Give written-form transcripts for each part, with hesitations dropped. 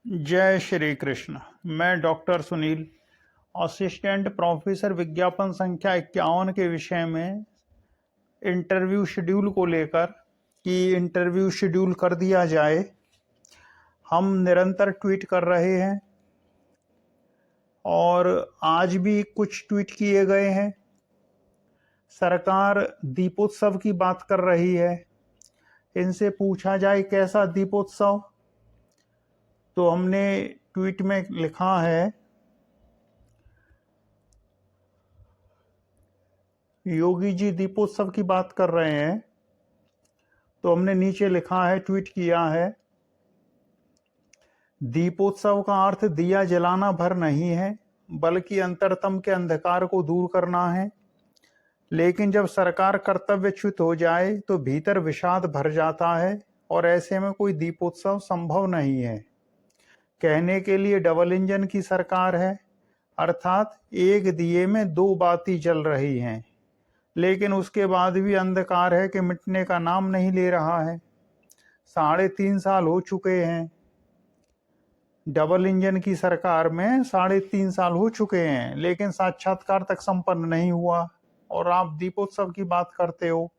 जय श्री कृष्ण। मैं doctor Sunil, assistant professor विज्ञापन संख्या 51 के विषय में इंटरव्यू शेड्यूल को लेकर कि इंटरव्यू शेड्यूल कर दिया जाए, हम निरंतर ट्वीट कर रहे हैं और आज भी कुछ ट्वीट किए गए हैं। सरकार दीपोत्सव की बात कर रही है। इनसे पूछा जाए कैसा दीपोत्सव, तो हमने ट्वीट में लिखा है, योगी जी दीपोत्सव की बात कर रहे हैं, तो हमने नीचे लिखा है, ट्वीट किया है, दीपोत्सव का अर्थ दिया जलाना भर नहीं है, बल्कि अंतरतम के अंधकार को दूर करना है। लेकिन जब सरकार कर्तव्यच्युत हो जाए तो भीतर विषाद भर जाता है और ऐसे में कोई दीपोत्सव संभव नहीं है। कहने के लिए डबल इंजन की सरकार है, अर्थात एक दिए में दो बाती जल रही हैं, लेकिन उसके बाद भी अंधकार है कि मिटने का नाम नहीं ले रहा है। 3.5 साल हो चुके हैं, डबल इंजन की सरकार में 3.5 साल हो चुके हैं, लेकिन साक्षात्कार तक संपन्न नहीं हुआ और आप दीपोत्सव की बात करते हो।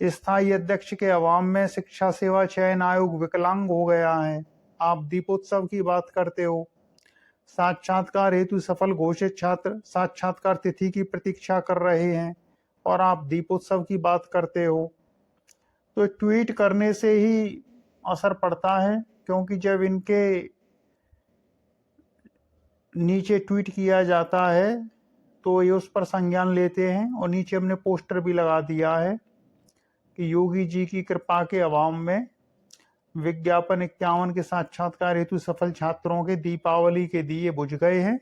स्थायी अध्यक्ष के अवाम में शिक्षा सेवा चयन आयोग विकलांग हो गया है, आप दीपोत्सव की बात करते हो। साक्षात्कार हेतु सफल घोषित छात्र साक्षात्कार तिथि की प्रतीक्षा कर रहे हैं और आप दीपोत्सव की बात करते हो। तो ट्वीट करने से ही असर पड़ता है, क्योंकि जब इनके नीचे ट्वीट किया जाता है तो ये उस पर संज्ञान लेते हैं। और नीचे हमने पोस्टर भी लगा दिया है कि योगी जी की कृपा के अभाव में विज्ञापन 51 के साक्षात्कार हेतु सफल छात्रों के दीपावली के दिए बुझ गए हैं।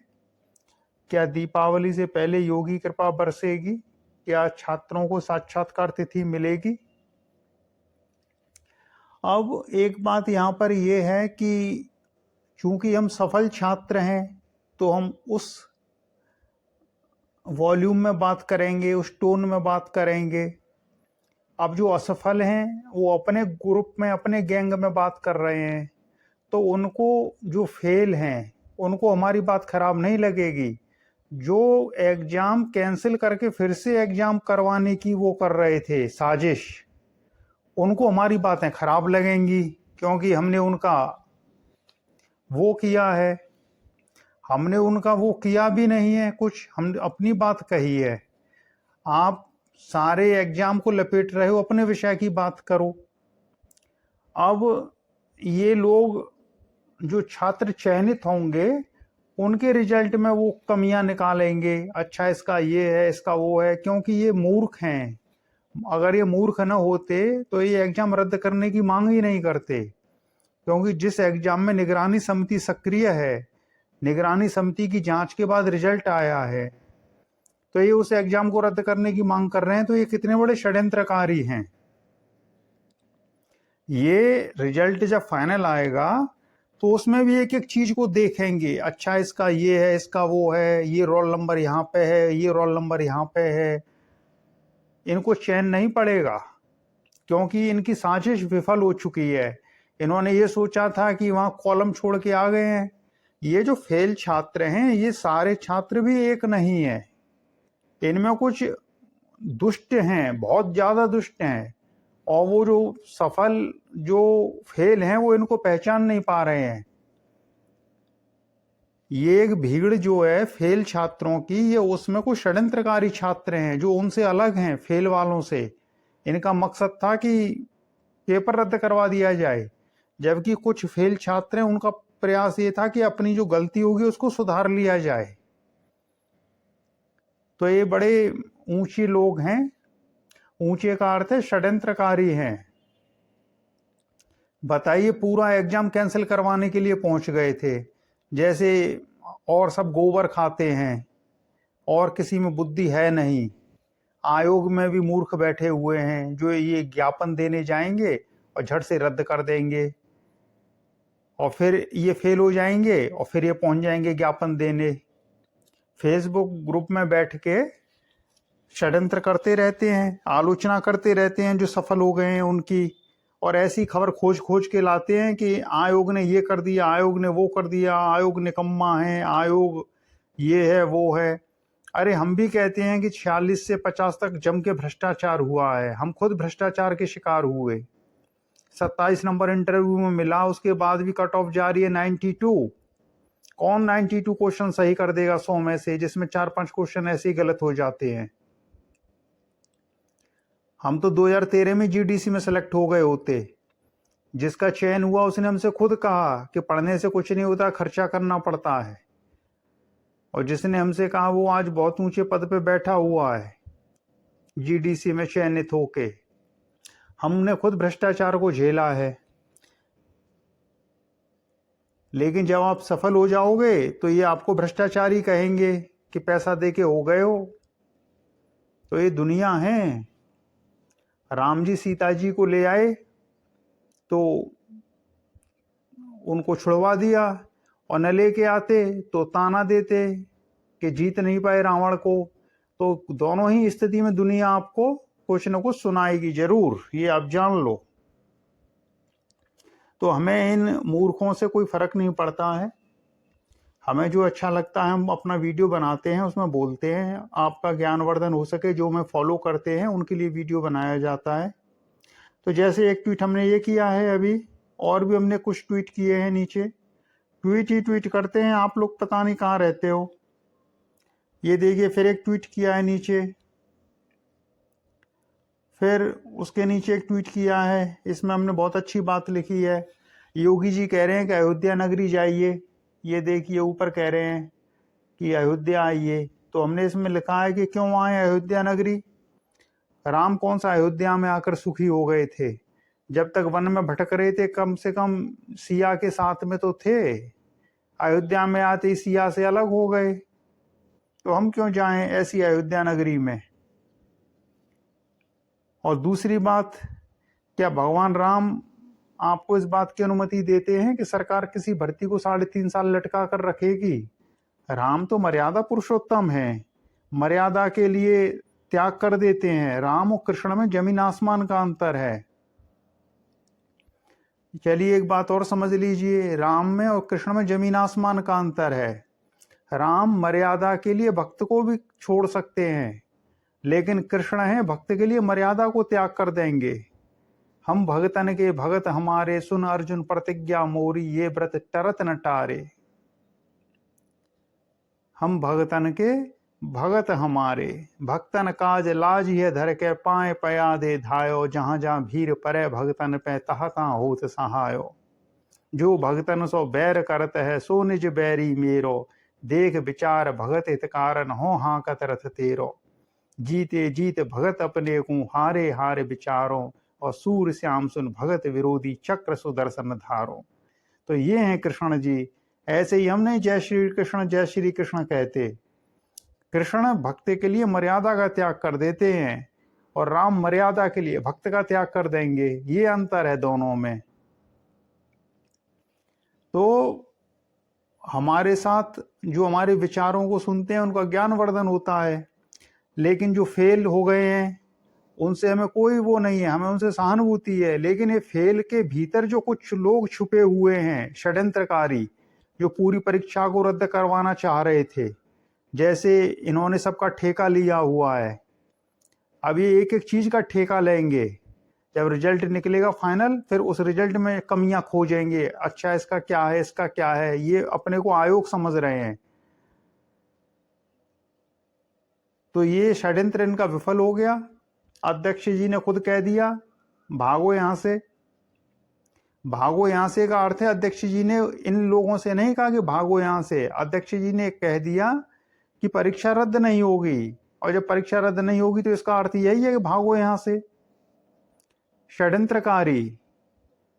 क्या दीपावली से पहले योगी कृपा बरसेगी? क्या छात्रों को साक्षात्कार तिथि मिलेगी? अब एक बात यहाँ पर यह है कि चूंकि हम सफल छात्र हैं तो हम उस वॉल्यूम में बात करेंगे, उस टोन में बात करेंगे। अब जो असफल हैं वो अपने ग्रुप में, अपने गैंग में बात कर रहे हैं, तो उनको, जो फेल हैं, उनको हमारी बात खराब नहीं लगेगी। जो एग्जाम कैंसिल करके फिर से एग्जाम करवाने की वो कर रहे थे साजिश, उनको हमारी बातें खराब लगेंगी, क्योंकि हमने उनका वो किया है। हमने उनका वो किया भी नहीं है कुछ, हम अपनी बात कही है। आप सारे एग्जाम को लपेट रहे हो, अपने विषय की बात करो। अब ये लोग, जो छात्र चयनित होंगे, उनके रिजल्ट में वो कमियां निकालेंगे, अच्छा इसका ये है, इसका वो है, क्योंकि ये मूर्ख हैं। अगर ये मूर्ख न होते तो ये एग्जाम रद्द करने की मांग ही नहीं करते, क्योंकि जिस एग्जाम में निगरानी समिति सक्रिय है, निगरानी समिति की जांच के बाद रिजल्ट आया है, तो ये उस एग्जाम को रद्द करने की मांग कर रहे हैं, तो ये कितने बड़े षड्यंत्रकारी हैं। ये रिजल्ट जब फाइनल आएगा तो उसमें भी एक एक चीज को देखेंगे, अच्छा इसका ये है, इसका वो है, ये रोल नंबर यहाँ पे है, ये रोल नंबर यहाँ पे है। इनको चैन नहीं पड़ेगा, क्योंकि इनकी साजिश विफल हो चुकी है। इन्होंने ये सोचा था कि वहां कॉलम छोड़ के आ गए हैं। ये जो फेल छात्र हैं, ये सारे छात्र भी एक नहीं है, इनमें कुछ दुष्ट हैं, बहुत ज्यादा दुष्ट हैं, और वो जो सफल, जो फेल हैं, वो इनको पहचान नहीं पा रहे हैं। ये एक भीड़ जो है फेल छात्रों की, ये उसमें कुछ षड्यंत्रकारी छात्र हैं जो उनसे अलग हैं, फेल वालों से। इनका मकसद था कि पेपर रद्द करवा दिया जाए, जबकि कुछ फेल छात्र हैं, उनका प्रयास ये था कि अपनी जो गलती होगी उसको सुधार लिया जाए। तो ये बड़े ऊंचे लोग हैं, ऊंचे का अर्थ है षड्यंत्रकारी हैं। बताइए, पूरा एग्जाम कैंसिल करवाने के लिए पहुंच गए थे, जैसे और सब गोबर खाते हैं और किसी में बुद्धि है नहीं। आयोग में भी मूर्ख बैठे हुए हैं जो ये ज्ञापन देने जाएंगे और झट से रद्द कर देंगे, और फिर ये फेल हो जाएंगे और फिर ये पहुंच जाएंगे ज्ञापन देने। फेसबुक ग्रुप में बैठ के षड्यंत्र करते रहते हैं, आलोचना करते रहते हैं जो सफल हो गए हैं उनकी, और ऐसी खबर खोज खोज के लाते हैं कि आयोग ने ये कर दिया, आयोग ने वो कर दिया, आयोग निकम्मा है, आयोग ये है वो है। अरे हम भी कहते हैं कि 46 से 50 तक जम के भ्रष्टाचार हुआ है, हम खुद भ्रष्टाचार के शिकार हुए। 27 नंबर इंटरव्यू में मिला, उसके बाद भी कट ऑफ जा रही है 92। कौन 92 क्वेश्चन सही कर देगा 100 में से, जिसमें 4-5 क्वेश्चन ऐसे ही गलत हो जाते हैं। हम तो 2013 में जीडीसी में सेलेक्ट हो गए होते। जिसका चयन हुआ उसने हमसे खुद कहा कि पढ़ने से कुछ नहीं होता, खर्चा करना पड़ता है। और जिसने हमसे कहा वो आज बहुत ऊंचे पद पे बैठा हुआ है जीडीसी में चयनित होके। हमने खुद भ्रष्टाचार को झेला है। लेकिन जब आप सफल हो जाओगे तो ये आपको भ्रष्टाचारी कहेंगे कि पैसा दे के हो गए हो। तो ये दुनिया है। राम जी सीता जी को ले आए तो उनको छुड़वा दिया, और न लेके आते तो ताना देते कि जीत नहीं पाए रावण को। तो दोनों ही स्थिति में दुनिया आपको कुछ न कुछ सुनाएगी जरूर, ये आप जान लो। तो हमें इन मूर्खों से कोई फर्क नहीं पड़ता है। हमें जो अच्छा लगता है हम अपना वीडियो बनाते हैं, उसमें बोलते हैं, आपका ज्ञानवर्धन हो सके। जो हमें फॉलो करते हैं उनके लिए वीडियो बनाया जाता है। तो जैसे एक ट्वीट हमने ये किया है अभी, और भी हमने कुछ ट्वीट किए हैं। नीचे ट्वीट ही ट्वीट करते हैं आप लोग, पता नहीं कहाँ रहते हो। ये देखिए फिर एक ट्वीट किया है नीचे, फिर उसके नीचे एक ट्वीट किया है। इसमें हमने बहुत अच्छी बात लिखी है। योगी जी कह रहे हैं कि अयोध्या नगरी जाइए। ये देखिए ऊपर कह रहे हैं कि अयोध्या आइए। तो हमने इसमें लिखा है कि क्यों आए अयोध्या नगरी। राम कौन सा अयोध्या में आकर सुखी हो गए थे? जब तक वन में भटक रहे थे कम से कम सिया के साथ में तो थे। अयोध्या में आते ही सिया से अलग हो गए। तो हम क्यों जाएं ऐसी अयोध्या नगरी में? और दूसरी बात, क्या भगवान राम आपको इस बात की अनुमति देते हैं कि सरकार किसी भर्ती को 3.5 साल लटका कर रखेगी? राम तो मर्यादा पुरुषोत्तम है, मर्यादा के लिए त्याग कर देते हैं। राम और कृष्ण में जमीन आसमान का अंतर है। चलिए एक बात और समझ लीजिए, राम में और कृष्ण में जमीन आसमान का अंतर है। राम मर्यादा के लिए भक्त को भी छोड़ सकते हैं, लेकिन कृष्ण है भक्त के लिए मर्यादा को त्याग कर देंगे। हम भगतन के भगत हमारे, सुन अर्जुन प्रतिज्ञा मोरी, ये व्रत टरत न टारे। हम भगतन के भगत हमारे, भक्तन काज लाज है धर के, पाए पया दे धायो, जहां जहां भीर परे भगतन पे, तहाँ तहाँ होत सहायो। जो भगतन सो बैर करत है, सो निज बैरी मेरो, देख विचार भगत हित कारण, हो हाँकत रथ तेरो। जीते जीत भगत अपने को, हारे हारे विचारों, और सूर श्याम सुन भगत विरोधी, चक्र सुदर्शन धारो। तो ये हैं कृष्ण जी। ऐसे ही हम नहीं जय श्री कृष्ण कहते। कृष्ण भक्त के लिए मर्यादा का त्याग कर देते हैं, और राम मर्यादा के लिए भक्त का त्याग कर देंगे। ये अंतर है दोनों में। तो हमारे साथ जो हमारे विचारों को सुनते हैं उनका ज्ञानवर्धन होता है, लेकिन जो फेल हो गए हैं उनसे हमें कोई वो नहीं है, हमें उनसे सहानुभूति है। लेकिन ये फेल के भीतर जो कुछ लोग छुपे हुए हैं, षड्यंत्रकारी, जो पूरी परीक्षा को रद्द करवाना चाह रहे थे, जैसे इन्होंने सबका ठेका लिया हुआ है। अब ये एक एक चीज का ठेका लेंगे। जब रिजल्ट निकलेगा फाइनल, फिर उस रिजल्ट में कमियां खोजेंगे। अच्छा इसका क्या है, इसका क्या है। ये अपने को आयोग समझ रहे हैं। तो ये षड्यंत्र इनका विफल हो गया। अध्यक्ष जी ने खुद कह दिया भागो यहां से। भागो यहां से का अर्थ है अध्यक्ष जी ने इन लोगों से नहीं कहा कि भागो यहां से। अध्यक्ष जी ने कह दिया कि परीक्षा रद्द नहीं होगी, और जब परीक्षा रद्द नहीं होगी तो इसका अर्थ यही है कि भागो यहां से। षड्यंत्रकारी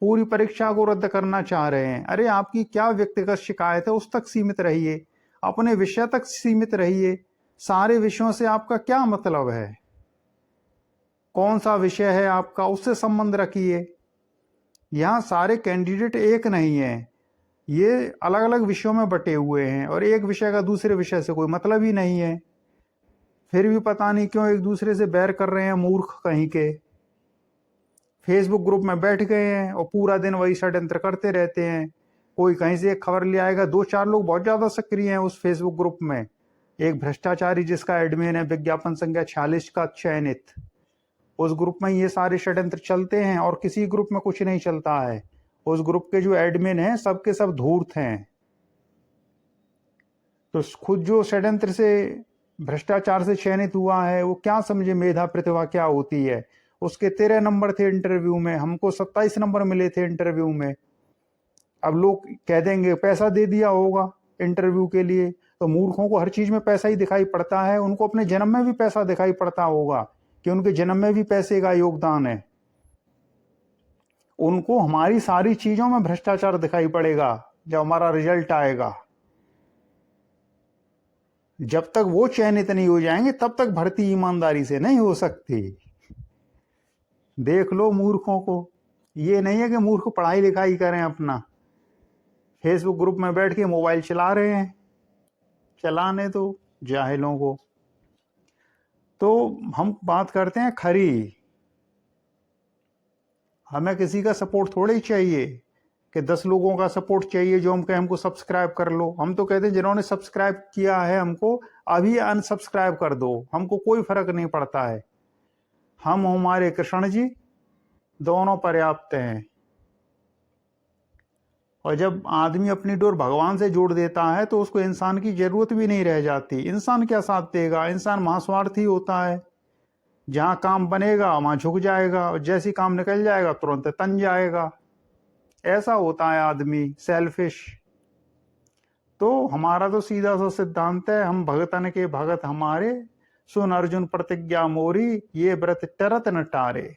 पूरी परीक्षा को रद्द करना चाह रहे हैं। अरे आपकी क्या व्यक्तिगत शिकायत है, उस तक सीमित रहिए, अपने विषय तक सीमित रहिए। सारे विषयों से आपका क्या मतलब है? कौन सा विषय है आपका, उससे संबंध रखिए। यहाँ सारे कैंडिडेट एक नहीं है, ये अलग अलग विषयों में बटे हुए हैं, और एक विषय का दूसरे विषय से कोई मतलब ही नहीं है। फिर भी पता नहीं क्यों एक दूसरे से बैर कर रहे हैं, मूर्ख कहीं के। फेसबुक ग्रुप में बैठ गए हैं और पूरा दिन वही षड्यंत्र करते रहते हैं। कोई कहीं से एक खबर ले आएगा, 2-4 लोग बहुत ज्यादा सक्रिय हैं उस फेसबुक ग्रुप में। एक भ्रष्टाचारी जिसका एडमिन है विज्ञापन संख्या 46 का चयनित, उस ग्रुप में ये सारे षड्यंत्र चलते हैं और किसी ग्रुप में कुछ नहीं चलता है। उस ग्रुप के जो एडमिन हैं सबके सब धूर्त हैं। तो खुद जो षड्यंत्र से भ्रष्टाचार से चयनित हुआ है वो क्या समझे मेधा प्रतिभा क्या होती है। उसके 13 नंबर थे इंटरव्यू में, हमको 27 नंबर मिले थे इंटरव्यू में। अब लोग कह देंगे पैसा दे दिया होगा इंटरव्यू के लिए, तो मूर्खों को हर चीज में पैसा ही दिखाई पड़ता है। उनको अपने जन्म में भी पैसा दिखाई पड़ता होगा कि उनके जन्म में भी पैसे का योगदान है। उनको हमारी सारी चीजों में भ्रष्टाचार दिखाई पड़ेगा जब हमारा रिजल्ट आएगा। जब तक वो चयनित नहीं हो जाएंगे तब तक भर्ती ईमानदारी से नहीं हो सकती। देख लो मूर्खों को। ये नहीं है कि मूर्ख पढ़ाई लिखाई करें, अपना फेसबुक ग्रुप में बैठ के मोबाइल चला रहे हैं, चलाने तो जाहिलों को। तो हम बात करते हैं खरी। हमें किसी का सपोर्ट थोड़ा ही चाहिए कि 10 लोगों का सपोर्ट चाहिए जो हम कहें हमको सब्सक्राइब कर लो। हम तो कहते हैं जिन्होंने सब्सक्राइब किया है हमको अभी अनसब्सक्राइब कर दो, हमको कोई फर्क नहीं पड़ता है। हम हमारे कृष्ण जी दोनों पर्याप्त हैं। और जब आदमी अपनी डोर भगवान से जोड़ देता है तो उसको इंसान की जरूरत भी नहीं रह जाती। इंसान क्या साथ देगा, इंसान महास्वार्थी होता है। जहां काम बनेगा वहां झुक जाएगा और जैसी काम निकल जाएगा तुरंत तन जाएगा। ऐसा होता है आदमी, सेल्फिश। तो हमारा तो सीधा सा सिद्धांत है, हम भगतन के भगत हमारे, सुन अर्जुन प्रतिज्ञा मोरी, ये व्रत टरत न टारे।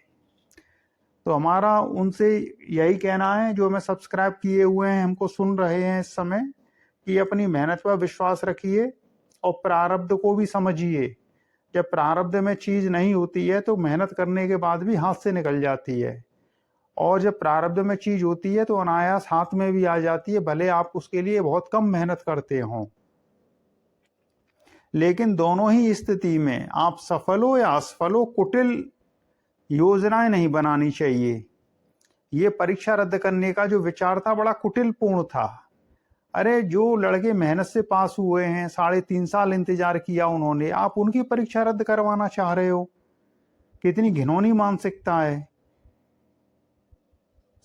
तो हमारा उनसे यही कहना है जो हमें सब्सक्राइब किए हुए हैं, हमको सुन रहे हैं इस समय, कि अपनी मेहनत पर विश्वास रखिए और प्रारब्ध को भी समझिए। जब प्रारब्ध में चीज नहीं होती है तो मेहनत करने के बाद भी हाथ से निकल जाती है, और जब प्रारब्ध में चीज होती है तो अनायास हाथ में भी आ जाती है, भले आप उसके लिए बहुत कम मेहनत करते हो। लेकिन दोनों ही स्थिति में आप सफल हो या असफल हो, कुटिल योजनाएं नहीं बनानी चाहिए। ये परीक्षा रद्द करने का जो विचार था बड़ा कुटिलपूर्ण था। अरे जो लड़के मेहनत से पास हुए हैं, 3.5 साल इंतजार किया उन्होंने, आप उनकी परीक्षा रद्द करवाना चाह रहे हो। कितनी घिनौनी मानसिकता है।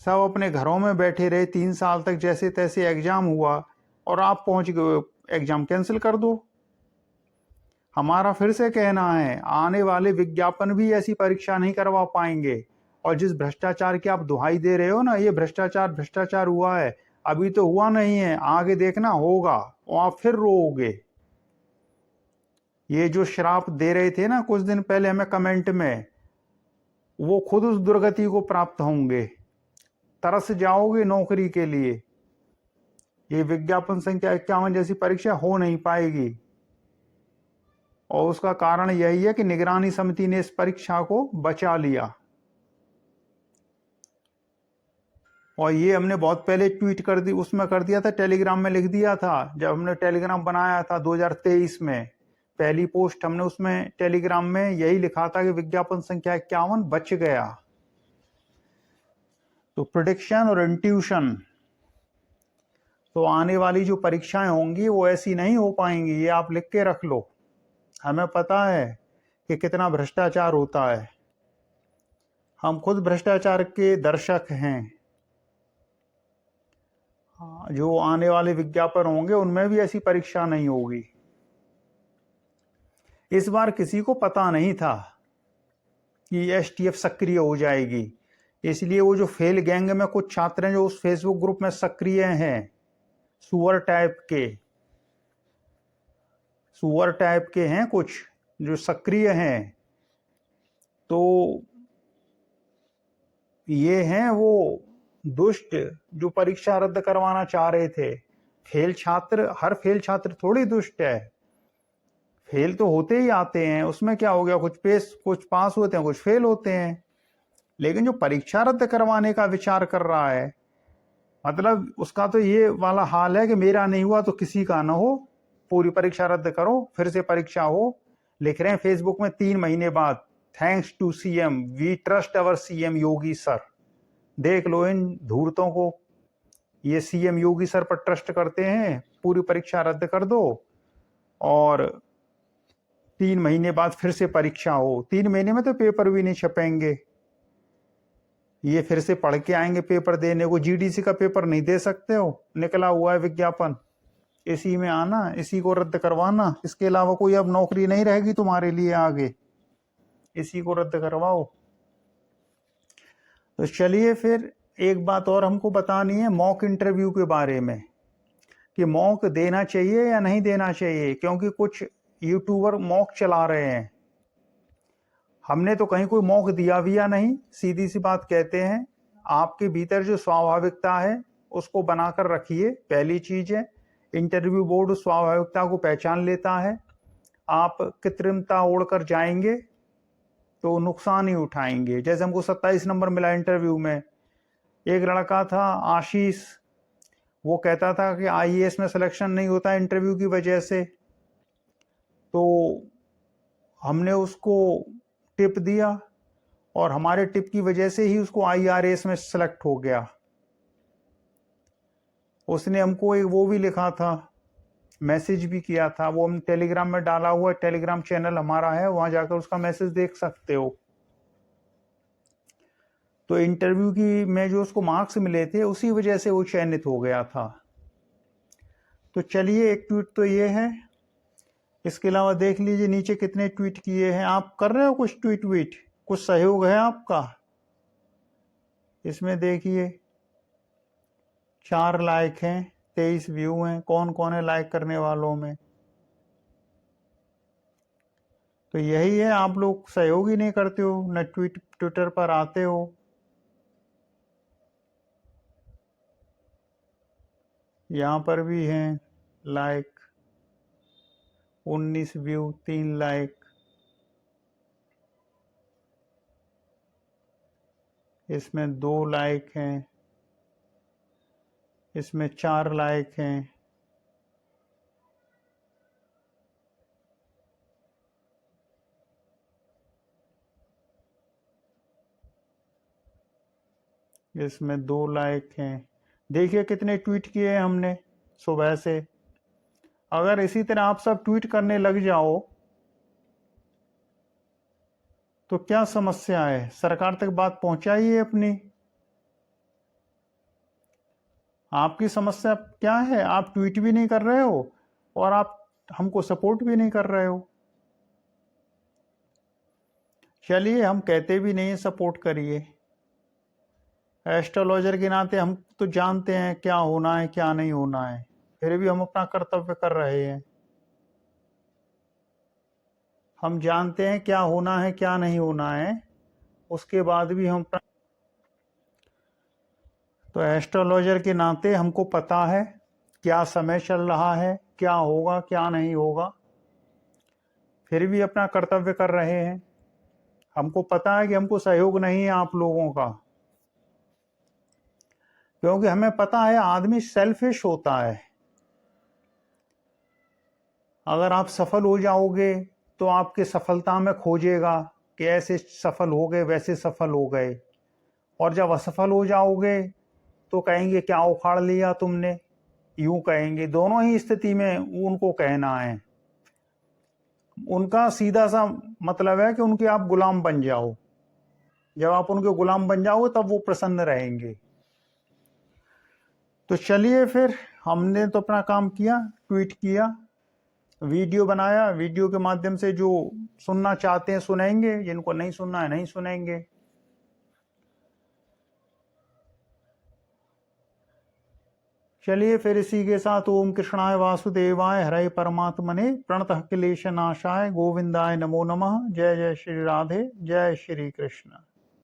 सब अपने घरों में बैठे रहे 3 साल तक, जैसे तैसे एग्जाम हुआ और आप पहुंच गए, एग्जाम कैंसिल कर दो। हमारा फिर से कहना है आने वाले विज्ञापन भी ऐसी परीक्षा नहीं करवा पाएंगे। और जिस भ्रष्टाचार की आप दुहाई दे रहे हो ना, ये भ्रष्टाचार हुआ है, अभी तो हुआ नहीं है, आगे देखना होगा और आप फिर रोओगे। ये जो श्राप दे रहे थे ना कुछ दिन पहले हमें कमेंट में, वो खुद उस दुर्गति को प्राप्त होंगे। तरस जाओगे नौकरी के लिए। ये विज्ञापन संख्या 51 जैसी परीक्षा हो नहीं पाएगी, और उसका कारण यही है कि निगरानी समिति ने इस परीक्षा को बचा लिया। और ये हमने बहुत पहले ट्वीट कर दी, उसमें कर दिया था, टेलीग्राम में लिख दिया था। जब हमने टेलीग्राम बनाया था 2023 में, पहली पोस्ट हमने उसमें टेलीग्राम में यही लिखा था कि विज्ञापन संख्या 51 बच गया। तो प्रेडिक्शन और इंट्यूशन, तो आने वाली जो परीक्षाएं होंगी वो ऐसी नहीं हो पाएंगी, ये आप लिख के रख लो। हमें पता है कि कितना भ्रष्टाचार होता है, हम खुद भ्रष्टाचार के दर्शक हैं। जो आने वाले विज्ञापन होंगे उनमें भी ऐसी परीक्षा नहीं होगी। इस बार किसी को पता नहीं था कि एसटीएफ सक्रिय हो जाएगी, इसलिए वो जो फेल गैंग में कुछ छात्र हैं जो उस फेसबुक ग्रुप में सक्रिय हैं, सुअर टाइप के हैं कुछ जो सक्रिय हैं, तो ये हैं वो दुष्ट जो परीक्षा रद्द करवाना चाह रहे थे। हर फेल छात्र थोड़ी दुष्ट है, फेल तो होते ही आते हैं, उसमें क्या हो गया, कुछ पास होते हैं, कुछ फेल होते हैं। लेकिन जो परीक्षा रद्द करवाने का विचार कर रहा है, मतलब उसका तो ये वाला हाल है कि मेरा नहीं हुआ तो किसी का ना हो, पूरी परीक्षा रद्द करो, फिर से परीक्षा हो। लिख रहे हैं फेसबुक में 3 महीने बाद thanks to CM, we trust our CM Yogi sir. देख लो इन धूर्तों को, ये सीएम योगी सर पर ट्रस्ट करते हैं, पूरी परीक्षा रद्द कर दो और 3 महीने बाद फिर से परीक्षा हो। 3 महीने में तो पेपर भी नहीं छपेंगे, ये फिर से पढ़ के आएंगे पेपर देने को। जीडीसी का पेपर नहीं दे सकते हो, निकला हुआ है विज्ञापन, इसी में आना, इसी को रद्द करवाना, इसके अलावा कोई अब नौकरी नहीं रहेगी तुम्हारे लिए आगे, इसी को रद्द करवाओ। तो चलिए फिर एक बात और हमको बतानी है मॉक इंटरव्यू के बारे में, कि मॉक देना चाहिए या नहीं देना चाहिए, क्योंकि कुछ यूट्यूबर मॉक चला रहे हैं। हमने तो कहीं कोई मॉक दिया भी या नहीं, सीधी सी बात कहते हैं, आपके भीतर जो स्वाभाविकता है उसको बनाकर रखिए, पहली चीज है। इंटरव्यू बोर्ड उस स्वाभाविकता को पहचान लेता है। आप कृत्रिमता ओढ़कर जाएंगे तो नुकसान ही उठाएंगे। जैसे हमको 27 नंबर मिला इंटरव्यू में, एक लड़का था आशीष, वो कहता था कि आईएएस में सिलेक्शन नहीं होता इंटरव्यू की वजह से, तो हमने उसको टिप दिया और हमारे टिप की वजह से ही उसको आईआरएस में सेलेक्ट हो गया। उसने हमको एक वो भी लिखा था, मैसेज भी किया था, वो हम टेलीग्राम में डाला हुआ, टेलीग्राम चैनल हमारा है, वहां जाकर उसका मैसेज देख सकते हो। तो इंटरव्यू की में जो उसको मार्क्स मिले थे उसी वजह से वो चयनित हो गया था। तो चलिए एक ट्वीट तो ये है, इसके अलावा देख लीजिए नीचे कितने ट्वीट किए हैं। आप कर रहे हो कुछ ट्वीट, कुछ सहयोग है आपका इसमें? देखिए 4 लाइक हैं, 23 व्यू हैं। कौन कौन है लाइक करने वालों में? तो यही है, आप लोग सहयोग ही नहीं करते हो, न ट्विटर पर आते हो। यहाँ पर भी हैं लाइक, 19 व्यू, 3 लाइक। इसमें 2 लाइक हैं, इसमें 4 लाइक हैं। इसमें 2 लाइक हैं। देखिए कितने ट्वीट किए हैं हमने सुबह से। अगर इसी तरह आप सब ट्वीट करने लग जाओ तो क्या समस्या है? सरकार तक बात पहुंचाइए अपनी। आपकी समस्या क्या है? आप ट्वीट भी नहीं कर रहे हो और आप हमको सपोर्ट भी नहीं कर रहे हो। चलिए, हम कहते भी नहीं सपोर्ट करिए, एस्ट्रोलॉजर के नाते हम तो जानते हैं क्या होना है क्या नहीं होना है, फिर भी हम अपना कर्तव्य कर रहे हैं। हम जानते हैं क्या होना है क्या नहीं होना है, उसके बाद भी हम तो एस्ट्रोलॉजर के नाते हमको पता है क्या समय चल रहा है, क्या होगा क्या नहीं होगा, फिर भी अपना कर्तव्य कर रहे हैं। हमको पता है कि हमको सहयोग नहीं है आप लोगों का, क्योंकि हमें पता है आदमी सेल्फिश होता है। अगर आप सफल हो जाओगे तो आपके सफलता में खोजेगा कि ऐसे सफल हो गए वैसे सफल हो गए, और जब असफल हो जाओगे तो कहेंगे क्या उखाड़ लिया तुमने, यूं कहेंगे। दोनों ही स्थिति में उनको कहना है, उनका सीधा सा मतलब है कि उनके आप गुलाम बन जाओ। जब आप उनके गुलाम बन जाओगे तब वो प्रसन्न रहेंगे। तो चलिए फिर, हमने तो अपना काम किया, ट्वीट किया, वीडियो बनाया, वीडियो के माध्यम से जो सुनना चाहते हैं सुनेंगे, जिनको नहीं सुनना है नहीं सुनेंगे। चलिए फिर इसी के साथ ओम कृष्णाय वासुदेवाय हरे परमात्मने प्रणतः क्लेश नाशाय गोविंदाय नमो नमः। जय जय श्री राधे, जय श्री कृष्ण।